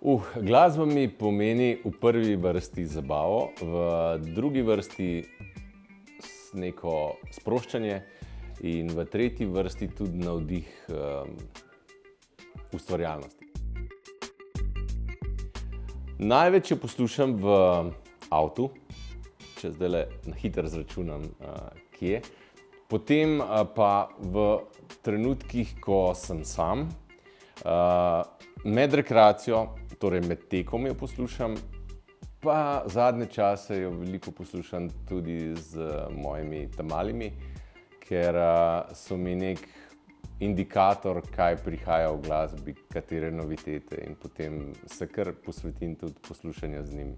Glasba mi pomeni v prvi vrsti zabavo, v drugi vrsti neko sproščanje in v tretji vrsti tudi navdih ustvarjalnosti. Največ jo poslušam v avtu, če zdajle na hitro izračunam, kje. Potem pa v trenutkih, ko sem sam, med rekreacijo, torej med tekom jo poslušam, pa zadnje čase jo veliko poslušam tudi z mojimi ta malimi, ker so mi neki indikator, kaj prihaja v glasbi, katere novitete, in potem se kar posvetim tudi poslušanju z njimi.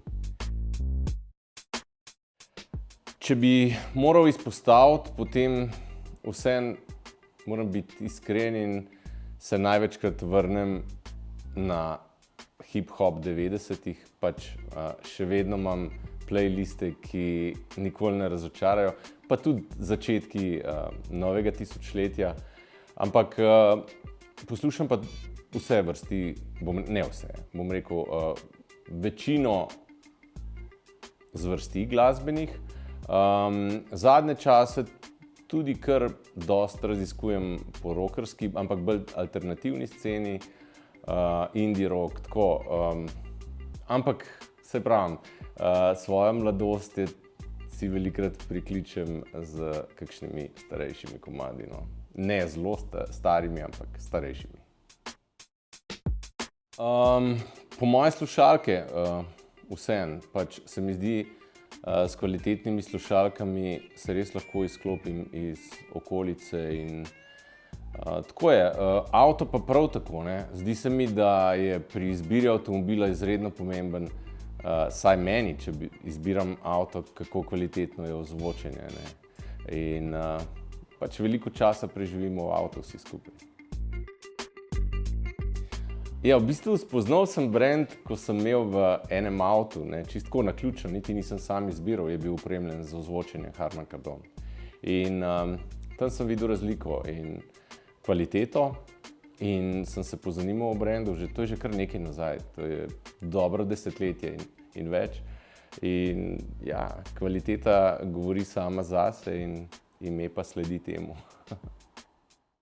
Če bi moral izpostaviti, potem vseeno moram biti iskren in se največkrat vrnem na hip-hop 90-ih, pač še vedno imam playliste, ki nikoli ne razočarajo, pa tudi začetki novega tisočletja, ampak poslušam pa vse vrsti, ne vse, bom rekel, večino zvrsti glasbenih. Zadnje čase tudi kar dosti raziskujem po rockerski, ampak bolj alternativni sceni, indie rock, tako. Ampak saj pravim, svojo mladost si velikokrat prikličem s kakšnimi starejšimi komadi, no. Ne zelo starimi, ampak starejšimi. Po moje slušalke, vseeno, pač se mi zdi, s kvalitetnimi slušalkami se res lahko izklopim iz okolice in tako je. Avto pa prav tako, ne. Zdi se mi, da je pri izbiri avtomobila izredno pomemben, vsaj meni, če izbiram avto, kako kvalitetno je ozvočenje, ne. In pač veliko časa preživimo v avtu vsi skupaj. Ja, v bistvu spoznal sem brand, ko sem imel v enem avtu, ne, čisto tako naključno, niti nisem sam izbiral, je bil opremljen z ozvočenjem Harman Kardon. In tam sem videl razliko in kvaliteto in sem se pozanimal o brandu, to je že kar nekaj nazaj, to je dobro desetletje in več. In ja, kvaliteta govori sama zase in ime pa sledi temu.